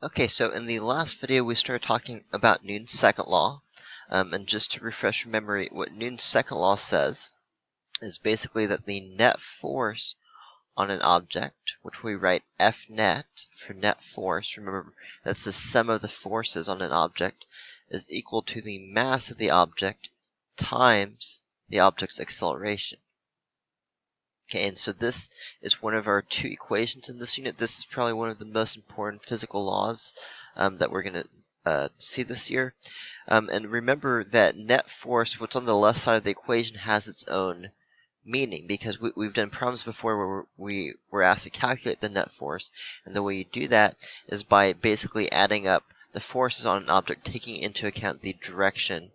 Okay, so in the last video we started talking about Newton's second law, and just to refresh your memory, what Newton's second law says is basically that the net force on an object, which we write F net for net force, remember that's the sum of the forces on an object, is equal to the mass of the object times the object's acceleration. Okay, and so this is one of our two equations in this unit. This is probably one of the most important physical laws that we're going to see this year. And remember that net force, what's on the left side of the equation, has its own meaning, because we've done problems before where we were asked to calculate the net force, and the way you do that is by basically adding up the forces on an object, taking into account the direction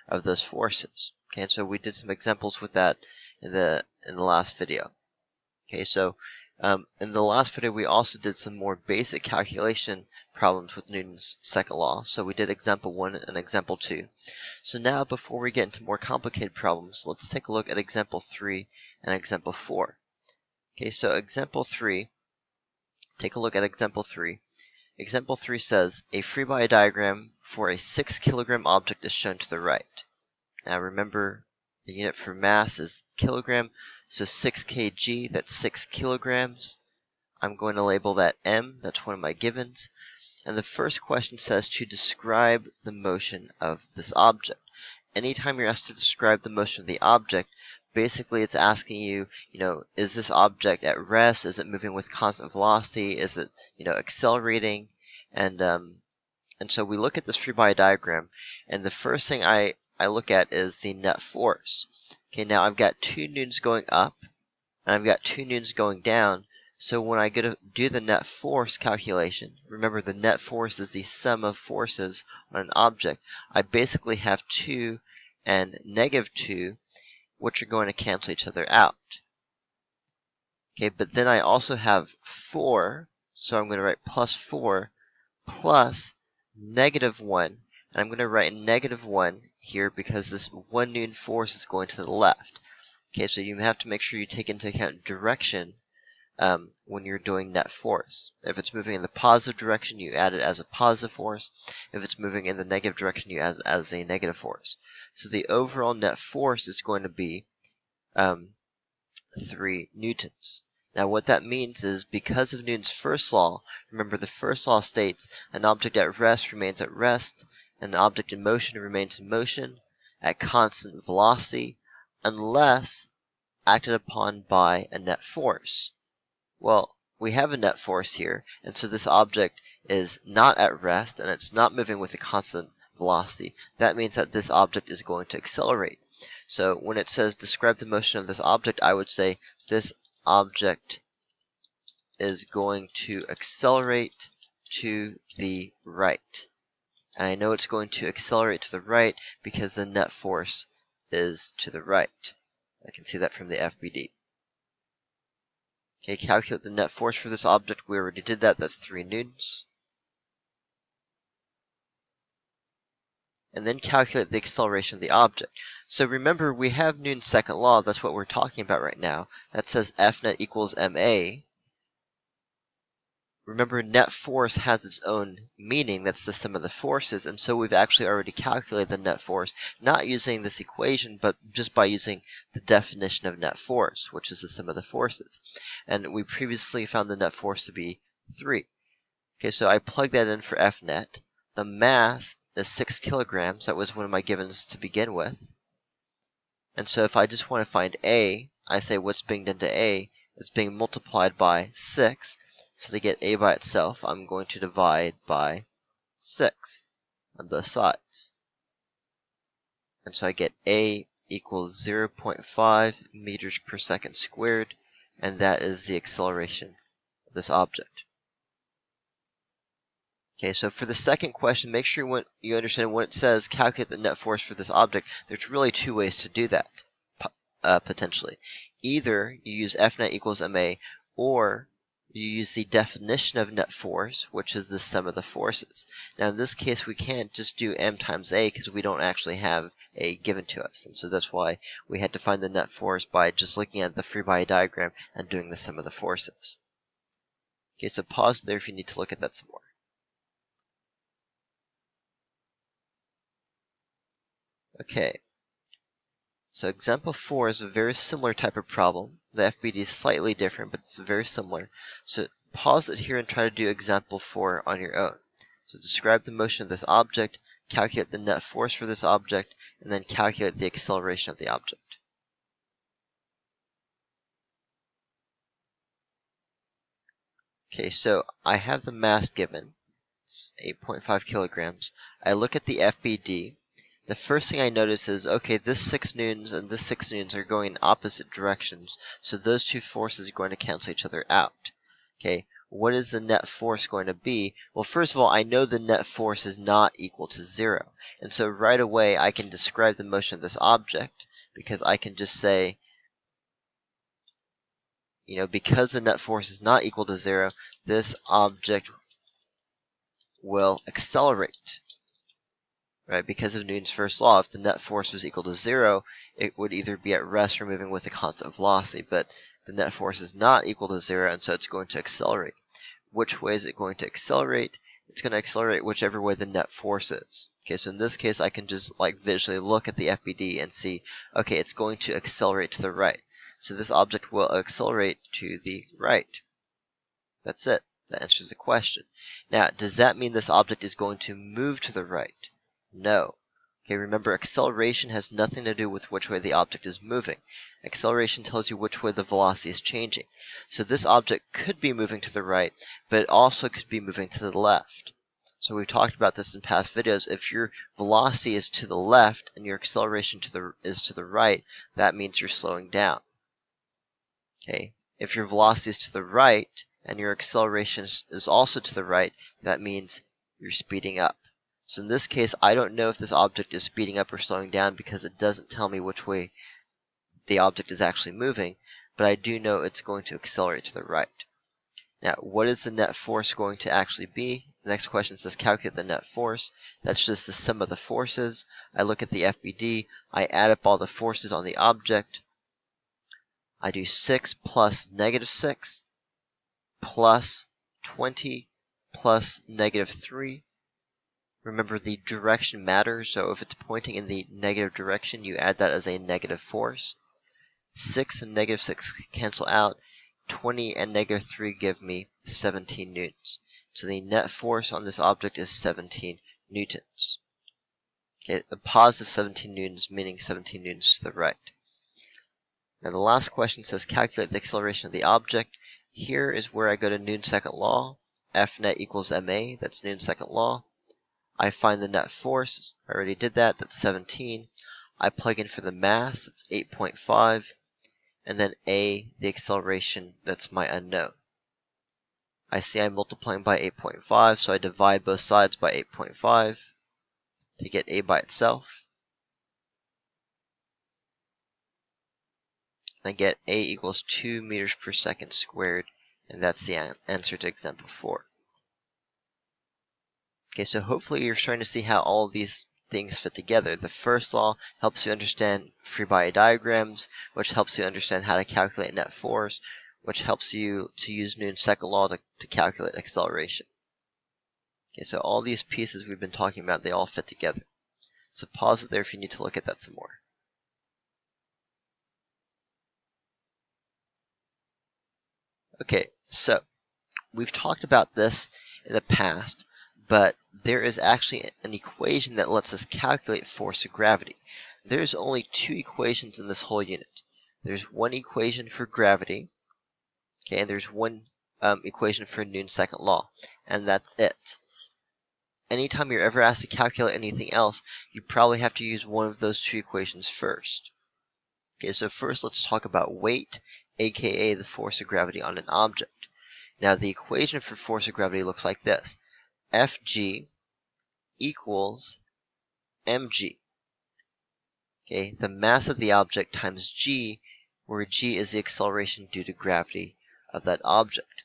of those forces. Okay, and so we did some examples with that in the last video. Okay, so in the last video we also did some more basic calculation problems with Newton's second law. So we did example 1 and example 2. So now, before we get into more complicated problems, let's take a look at example 3 and example 4. Okay, so example 3, take a look at example 3. Example 3 says, a free body diagram for a 6 kilogram object is shown to the right. Now remember, the unit for mass is kilogram, so 6 kg, that's 6 kilograms. I'm going to label that M, that's one of my givens. And the first question says to describe the motion of this object. Anytime you're asked to describe the motion of the object, basically it's asking you, is this object at rest? Is it moving with constant velocity? Is it, accelerating? And so we look at this free body diagram, and the first thing I look at is the net force. Okay, now I've got 2 newtons going up, and I've got 2 newtons going down. So when I go to do the net force calculation, remember the net force is the sum of forces on an object. I basically have 2 and negative 2, which are going to cancel each other out. Okay, but then I also have 4, so I'm going to write plus 4 plus negative 1. And I'm going to write negative 1 here because this 1 Newton force is going to the left. Okay, so you have to make sure you take into account direction when you're doing net force. If it's moving in the positive direction, you add it as a positive force. If it's moving in the negative direction, you add it as a negative force. So the overall net force is going to be 3 newtons. Now what that means is, because of Newton's first law, remember the first law states an object at rest remains at rest, and an object in motion remains in motion at constant velocity unless acted upon by a net force. Well, we have a net force here, and so this object is not at rest, and it's not moving with a constant velocity. That means that this object is going to accelerate. So when it says describe the motion of this object, I would say this object is going to accelerate to the right. And I know it's going to accelerate to the right because the net force is to the right. I can see that from the FBD. Okay, calculate the net force for this object. We already did that. That's 3 newtons. And then calculate the acceleration of the object. So remember, we have Newton's second law. That's what we're talking about right now. That says F net equals ma. Remember, net force has its own meaning. That's the sum of the forces. And so we've actually already calculated the net force, not using this equation, but just by using the definition of net force, which is the sum of the forces. And we previously found the net force to be 3. Okay, so I plug that in for F net. The mass is 6 kilograms. That was one of my givens to begin with. And so if I just want to find A, I say what's being done to A? It's being multiplied by 6. So to get A by itself, I'm going to divide by 6 on both sides. And so I get A equals 0.5 meters per second squared, and that is the acceleration of this object. Okay, so for the second question, make sure you understand when it says calculate the net force for this object, there's really 2 ways to do that, potentially. Either you use F net equals ma, or you use the definition of net force, which is the sum of the forces. Now in this case, we can't just do m times a because we don't actually have a given to us. And so that's why we had to find the net force by just looking at the free body diagram and doing the sum of the forces. Okay, so pause there if you need to look at that some more. Okay, so example 4 is a very similar type of problem. The FBD is slightly different, but it's very similar. So pause it here and try to do example 4 on your own. So describe the motion of this object, calculate the net force for this object, and then calculate the acceleration of the object. Okay, so I have the mass given. It's 8.5 kilograms. I look at the FBD. The first thing I notice is, okay, this 6 newtons and this 6 newtons are going in opposite directions, so those two forces are going to cancel each other out. Okay, what is the net force going to be? Well, first of all, I know the net force is not equal to 0, and so right away I can describe the motion of this object, because I can just say, because the net force is not equal to 0, this object will accelerate. Right, because of Newton's first law, if the net force was equal to 0, it would either be at rest or moving with a constant velocity, but the net force is not equal to 0, and so it's going to accelerate. Which way is it going to accelerate? It's going to accelerate whichever way the net force is. Okay, so in this case, I can just visually look at the FBD and see, okay, it's going to accelerate to the right. So this object will accelerate to the right. That's it. That answers the question. Now, does that mean this object is going to move to the right? No. Okay, remember, acceleration has nothing to do with which way the object is moving. Acceleration tells you which way the velocity is changing. So this object could be moving to the right, but it also could be moving to the left. So we've talked about this in past videos. If your velocity is to the left and your acceleration is to the right, that means you're slowing down. Okay, if your velocity is to the right and your acceleration is also to the right, that means you're speeding up. So in this case, I don't know if this object is speeding up or slowing down because it doesn't tell me which way the object is actually moving, but I do know it's going to accelerate to the right. Now, what is the net force going to actually be? The next question says calculate the net force. That's just the sum of the forces. I look at the FBD, I add up all the forces on the object. I do 6 plus negative 6 plus 20 plus negative 3. Remember, the direction matters, so if it's pointing in the negative direction, you add that as a negative force. 6 and negative 6 cancel out. 20 and negative 3 give me 17 newtons. So the net force on this object is 17 newtons. Okay, a positive 17 newtons, meaning 17 newtons to the right. Now the last question says calculate the acceleration of the object. Here is where I go to Newton's second law. F net equals ma, that's Newton's second law. I find the net force, I already did that, that's 17. I plug in for the mass, that's 8.5. And then a, the acceleration, that's my unknown. I see I'm multiplying by 8.5, so I divide both sides by 8.5 to get a by itself. And I get a equals 2 meters per second squared, and that's the answer to example 4. Okay, so hopefully you're starting to see how all of these things fit together. The first law helps you understand free body diagrams, which helps you understand how to calculate net force, which helps you to use Newton's second law to calculate acceleration. Okay, so all these pieces we've been talking about, they all fit together. So pause it there if you need to look at that some more. Okay, so we've talked about this in the past, but there is actually an equation that lets us calculate force of gravity. There's only 2 equations in this whole unit. There's one equation for gravity, okay, and there's one equation for Newton's second law, and that's it. Anytime you're ever asked to calculate anything else, you probably have to use one of those 2 equations first. Okay, so first let's talk about weight, aka the force of gravity on an object. Now the equation for force of gravity looks like this. Fg equals mg. Okay, the mass of the object times g, where g is the acceleration due to gravity of that object.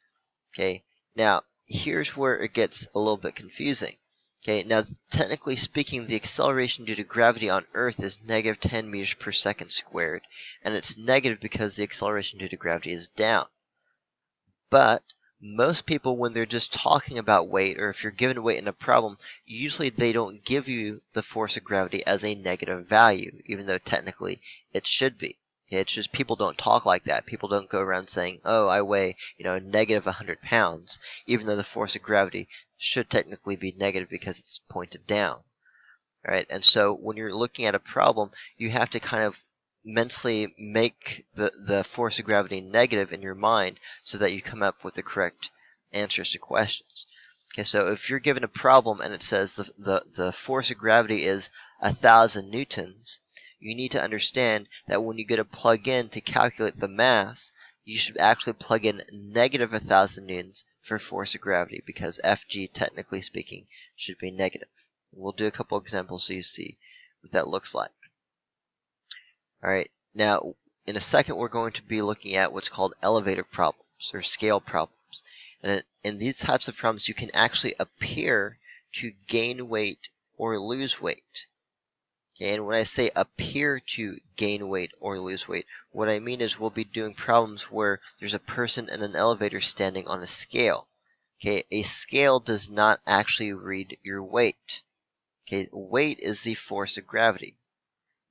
Okay, now here's where it gets a little bit confusing. Okay, now technically speaking, the acceleration due to gravity on Earth is negative 10 meters per second squared, and it's negative because the acceleration due to gravity is down. But most people, when they're just talking about weight, or if you're given weight in a problem, usually they don't give you the force of gravity as a negative value, even though technically it should be. It's just people don't talk like that. People don't go around saying, oh, I weigh, negative 100 pounds, even though the force of gravity should technically be negative because it's pointed down. Right? And so when you're looking at a problem, you have to kind of mentally make the force of gravity negative in your mind so that you come up with the correct answers to questions. Okay, so if you're given a problem and it says the force of gravity is 1,000 newtons, you need to understand that when you go to plug in to calculate the mass, you should actually plug in negative 1,000 newtons for force of gravity, because Fg, technically speaking, should be negative. We'll do a couple examples so you see what that looks like. All right, now in a second we're going to be looking at what's called elevator problems or scale problems. And in these types of problems, you can actually appear to gain weight or lose weight. Okay, and when I say appear to gain weight or lose weight, what I mean is we'll be doing problems where there's a person in an elevator standing on a scale. Okay, a scale does not actually read your weight. Okay, weight is the force of gravity.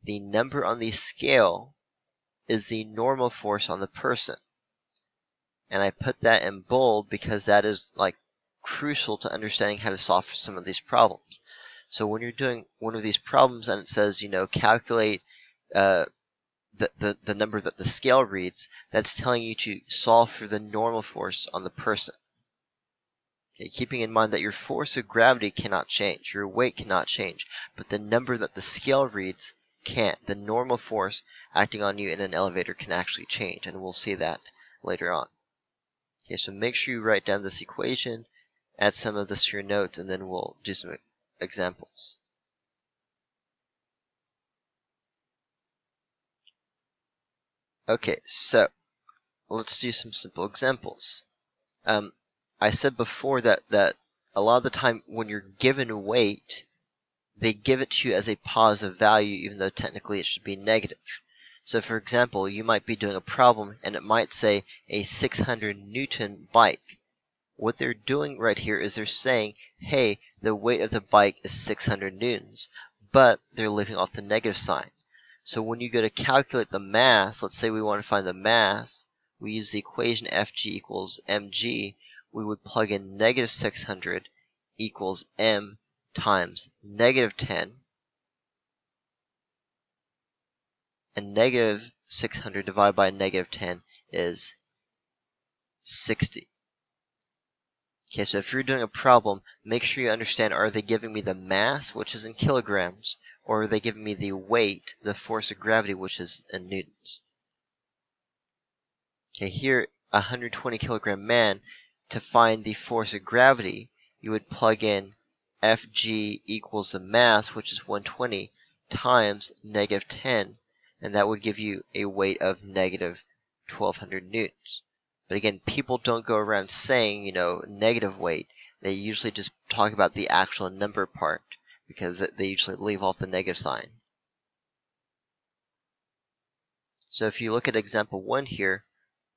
The number on the scale is the normal force on the person. And I put that in bold because that is like crucial to understanding how to solve some of these problems. So when you're doing one of these problems and it says, calculate the number that the scale reads, that's telling you to solve for the normal force on the person. Okay, keeping in mind that your force of gravity cannot change, your weight cannot change, but the number that the scale reads can't. The normal force acting on you in an elevator can actually change, and we'll see that later on. Okay, so make sure you write down this equation, add some of this to your notes, and then we'll do some examples. Okay, so let's do some simple examples. I said before that a lot of the time when you're given weight, they give it to you as a positive value, even though technically it should be negative. So for example, you might be doing a problem and it might say a 600 Newton bike. What they're doing right here is they're saying, hey, the weight of the bike is 600 newtons, but they're leaving off the negative sign. So when you go to calculate the mass, let's say we want to find the mass, we use the equation Fg equals mg, we would plug in negative 600 equals m times negative 10, and negative 600 divided by negative 10 is 60. Okay, so if you're doing a problem, make sure you understand, are they giving me the mass, which is in kilograms, or are they giving me the weight, the force of gravity, which is in newtons? Okay, here, a 120 kilogram man, to find the force of gravity, you would plug in Fg equals the mass, which is 120, times negative 10, and that would give you a weight of negative 1200 newtons. But again, people don't go around saying, negative weight. They usually just talk about the actual number part because they usually leave off the negative sign. So if you look at example 1 here,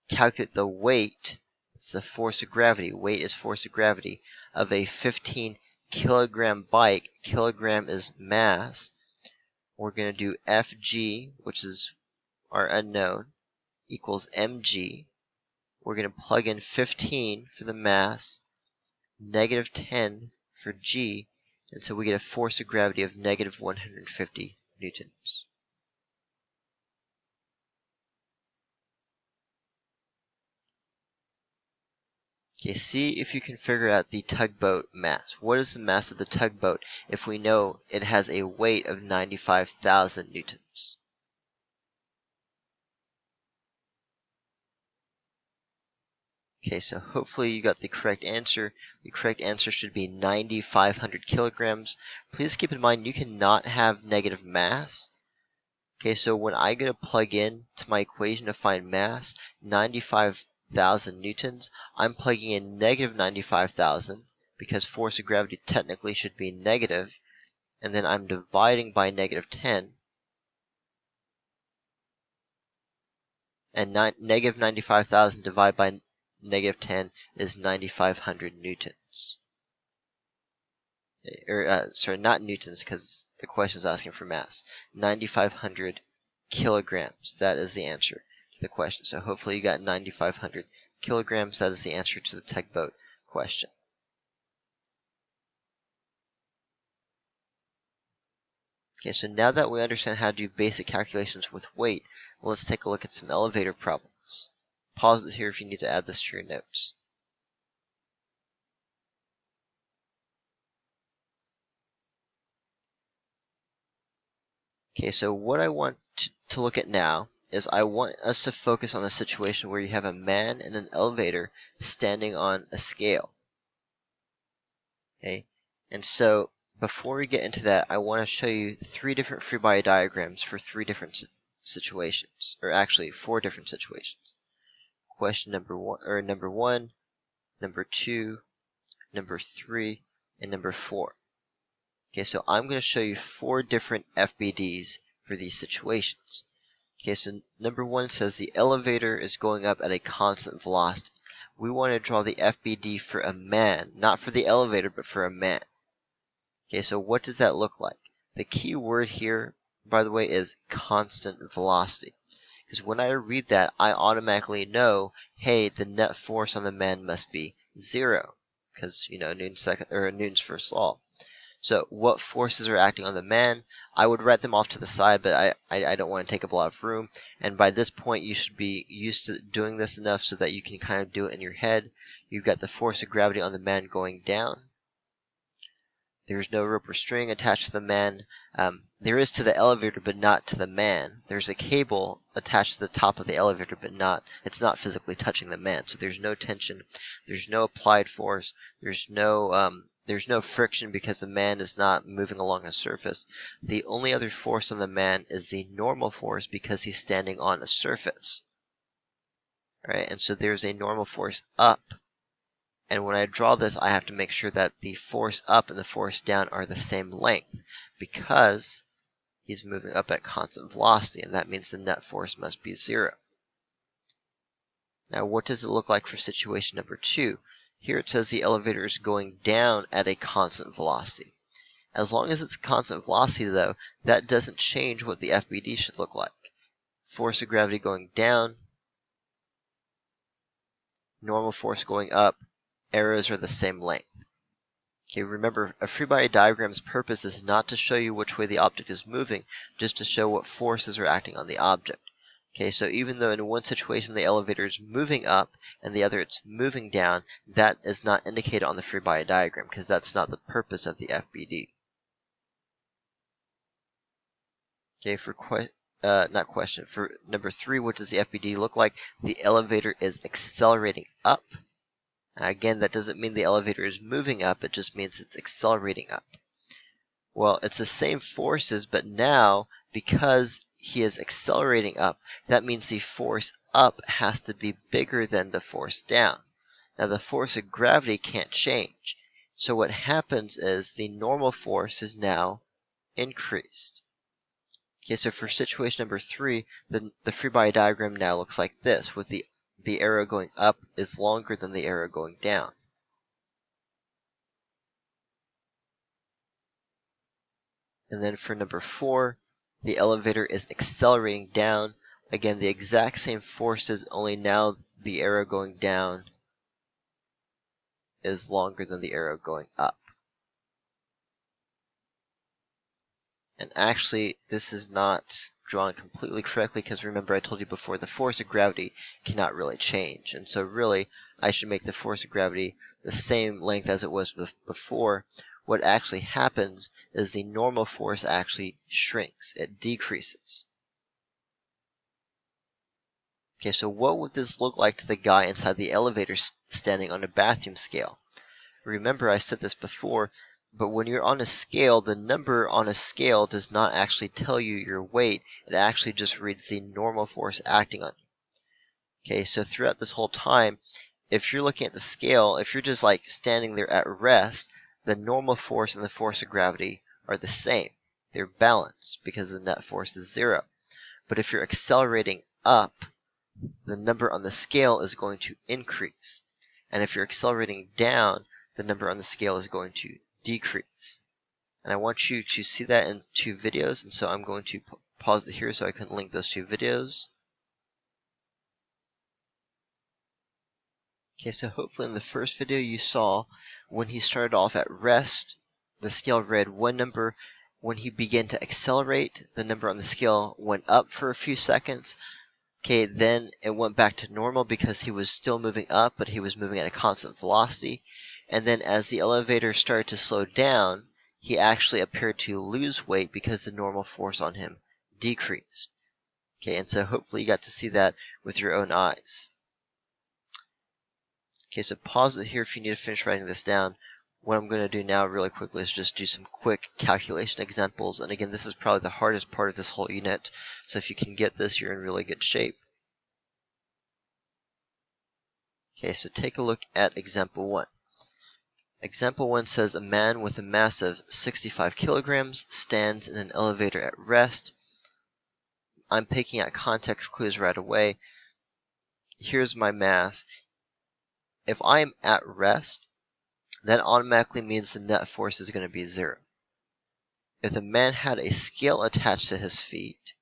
calculate the weight, it's the force of gravity, weight is force of gravity, of a 15 kilogram bike. Kilogram is mass. We're going to do Fg, which is our unknown, equals mg. We're going to plug in 15 for the mass, negative 10 for g, and so we get a force of gravity of negative 150 newtons. Okay, see if you can figure out the tugboat mass. What is the mass of the tugboat if we know it has a weight of 95,000 newtons? Okay, so hopefully you got the correct answer. The correct answer should be 9,500 kilograms. Please keep in mind you cannot have negative mass. Okay, so when I go to plug in to my equation to find mass, 95,000 newtons, I'm plugging in negative 95,000 because force of gravity technically should be negative, and then I'm dividing by negative 10, and negative 95,000 divided by negative 10 is 9,500 newtons. Sorry, not newtons, because the question is asking for mass. 9,500 kilograms. That is the answer to the question. So hopefully you got 9,500 kilograms. That is the answer to the tugboat question. Okay, so now that we understand how to do basic calculations with weight, let's take a look at some elevator problems. Pause it here if you need to add this to your notes. Okay, so what I want to look at now is I want us to focus on the situation where you have a man in an elevator standing on a scale. Okay, and so before we get into that, I want to show you 3 different free body diagrams for 3 different situations, or actually 4 different situations. Question number 1, number 2, number 3, and number 4. Okay, so I'm going to show you 4 different FBDs for these situations. Okay, so number 1 says the elevator is going up at a constant velocity. We want to draw the FBD for a man, not for the elevator, but for a man. Okay, so what does that look like? The key word here, by the way, is constant velocity. Because when I read that, I automatically know, hey, the net force on the man must be 0. Because, you know, Newton's first law. So what forces are acting on the man? I would write them off to the side, but I don't want to take up a lot of room. And by this point, you should be used to doing this enough so that you can kind of do it in your head. You've got the force of gravity on the man going down. There's no rope or string attached to the man. There is to the elevator, but not to the man. There's a cable attached to the top of the elevator, but it's not physically touching the man. So there's no tension. There's no applied force. There's no friction because the man is not moving along a surface. The only other force on the man is the normal force because he's standing on a surface. Right? And so there's a normal force up. And when I draw this, I have to make sure that the force up and the force down are the same length because he's moving up at constant velocity, and that means the net force must be 0. Now, what does it look like for situation number 2? Here it says the elevator is going down at a constant velocity. As long as it's constant velocity, though, that doesn't change what the FBD should look like. Force of gravity going down, normal force going up, arrows are the same length. Okay, remember, a free body diagram's purpose is not to show you which way the object is moving, just to show what forces are acting on the object. Okay, so even though in one situation the elevator is moving up and the other it's moving down, that is not indicated on the free body diagram because that's not the purpose of the FBD. Okay, for number 3, what does the FBD look like? The elevator is accelerating up. Again, that doesn't mean the elevator is moving up, it just means it's accelerating up. Well, it's the same forces, but now, because he is accelerating up, that means the force up has to be bigger than the force down. Now, the force of gravity can't change. So what happens is the normal force is now increased. Okay, so for situation number 3, the free body diagram now looks like this, with the arrow going up is longer than the arrow going down. And then for number 4, the elevator is accelerating down. Again, the exact same forces, only now the arrow going down is longer than the arrow going up. And actually, this is not drawn completely correctly because remember I told you before the force of gravity cannot really change. And so really, I should make the force of gravity the same length as it was before. What actually happens is the normal force actually shrinks. It decreases. Okay, so what would this look like to the guy inside the elevator standing on a bathroom scale? Remember I said this before, but when you're on a scale, the number on a scale does not actually tell you your weight. It actually just reads the normal force acting on you. Okay, so throughout this whole time, if you're looking at the scale, if you're just like standing there at rest, the normal force and the force of gravity are the same. They're balanced because the net force is 0. But if you're accelerating up, the number on the scale is going to increase. And if you're accelerating down, the number on the scale is going to decrease. And I want you to see that in 2 videos, and so I'm going to pause it here so I can link those 2 videos. Okay, so hopefully in the first video you saw when he started off at rest, the scale read one number. When he began to accelerate, the number on the scale went up for a few seconds. Okay, then it went back to normal because he was still moving up, but he was moving at a constant velocity. And then as the elevator started to slow down, he actually appeared to lose weight because the normal force on him decreased. Okay, and so hopefully you got to see that with your own eyes. Okay, so pause it here if you need to finish writing this down. What I'm going to do now really quickly is just do some quick calculation examples. And again, this is probably the hardest part of this whole unit. So if you can get this, you're in really good shape. Okay, so take a look at example 1. Example 1 says a man with a mass of 65 kilograms stands in an elevator at rest. I'm picking out context clues right away. Here's my mass. If I'm at rest, that automatically means the net force is going to be 0. If the man had a scale attached to his feet,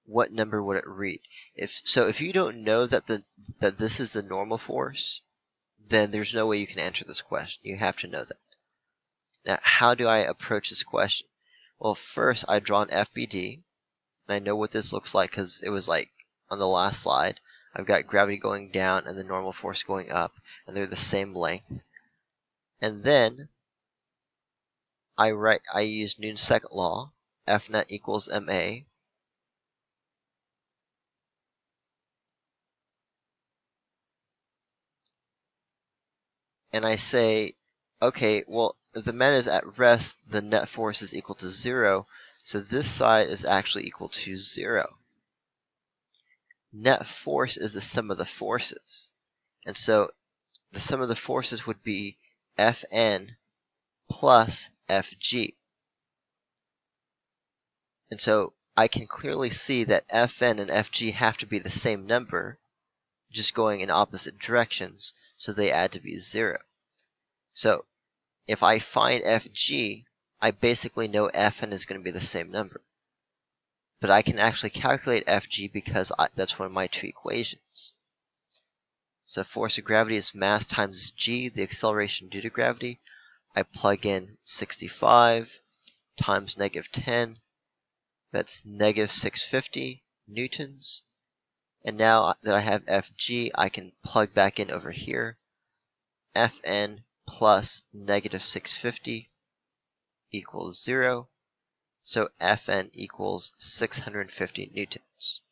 what number would it read? If you don't know that this is the normal force, then there's no way you can answer this question. You have to know that. Now, how do I approach this question? Well, first I draw an FBD, and I know what this looks like because it was like on the last slide. I've got gravity going down and the normal force going up, and they're the same length. And then I use Newton's second law, F net equals ma. And I say, okay, well, if the man is at rest, the net force is equal to 0, so this side is actually equal to 0. Net force is the sum of the forces, and so the sum of the forces would be Fn plus Fg. And so I can clearly see that Fn and Fg have to be the same number, just going in opposite directions, so they add to be 0. So if I find Fg, I basically know Fn is going to be the same number. But I can actually calculate Fg because that's one of my 2 equations. So force of gravity is mass times g, the acceleration due to gravity. I plug in 65 times -10. That's -650 newtons. And now that I have Fg, I can plug back in over here. Fn plus -650 equals 0. So Fn equals 650 newtons.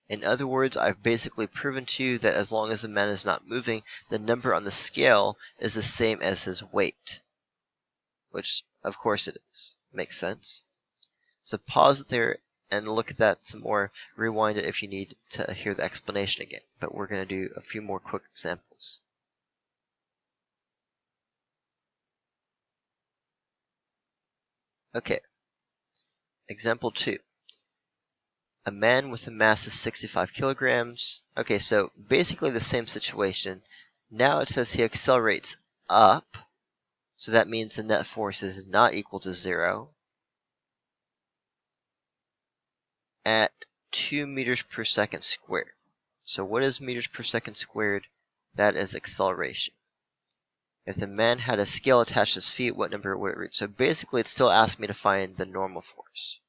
In other words, I've basically proven to you that as long as the man is not moving, the number on the scale is the same as his weight. Which, of course it is. Makes sense. So pause it there and look at that some more. Rewind it if you need to hear the explanation again. But we're going to do a few more quick examples. Okay. Example 2. A man with a mass of 65 kilograms. Okay, so basically the same situation. Now it says he accelerates up. So that means the net force is not equal to 0 at 2 meters per second squared. So what is meters per second squared? That is acceleration. If the man had a scale attached to his feet, what number would it reach? So basically it still asks me to find the normal force.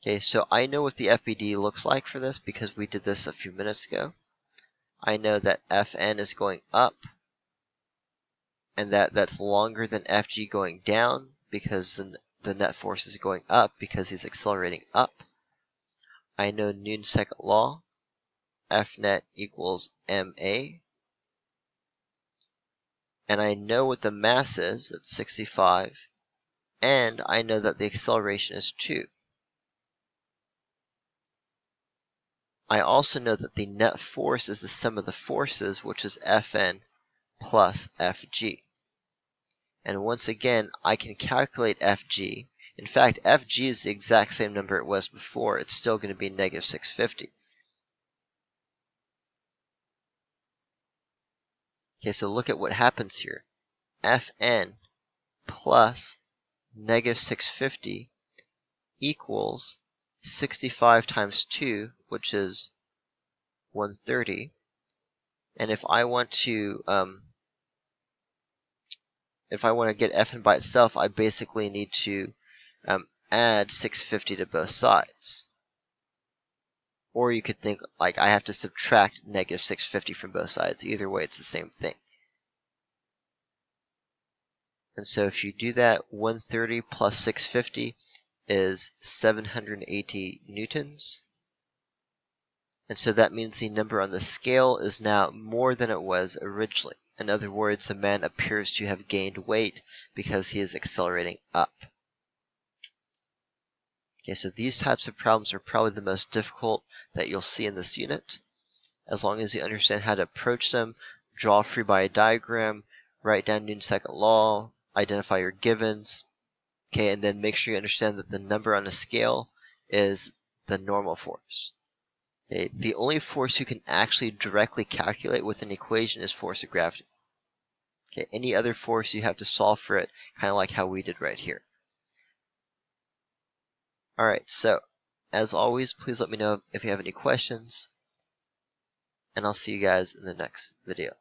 Okay, so I know what the FBD looks like for this because we did this a few minutes ago. I know that Fn is going up, and that's longer than Fg going down because the net force is going up because he's accelerating up. I know Newton's second law, F net equals ma. And I know what the mass is, it's 65, and I know that the acceleration is 2. I also know that the net force is the sum of the forces, which is Fn plus Fg. And once again, I can calculate Fg In fact, Fg is the exact same number it was before. It's still going to be negative 650. Okay, so look at what happens here. Fn plus negative 650 equals 65 times 2, which is 130. And if I want to get Fn by itself, I basically need to add 650 to both sides. Or you could think like I have to subtract negative 650 from both sides. Either way, it's the same thing. And so if you do that, 130 plus 650 is 780 newtons. And so that means the number on the scale is now more than it was originally. In other words, the man appears to have gained weight because he is accelerating up. Okay, so these types of problems are probably the most difficult that you'll see in this unit. As long as you understand how to approach them, draw free body diagram, write down Newton's second law, identify your givens, okay, and then make sure you understand that the number on a scale is the normal force. Okay, the only force you can actually directly calculate with an equation is force of gravity. Okay, any other force you have to solve for it, kind of like how we did right here. Alright, so as always, please let me know if you have any questions, and I'll see you guys in the next video.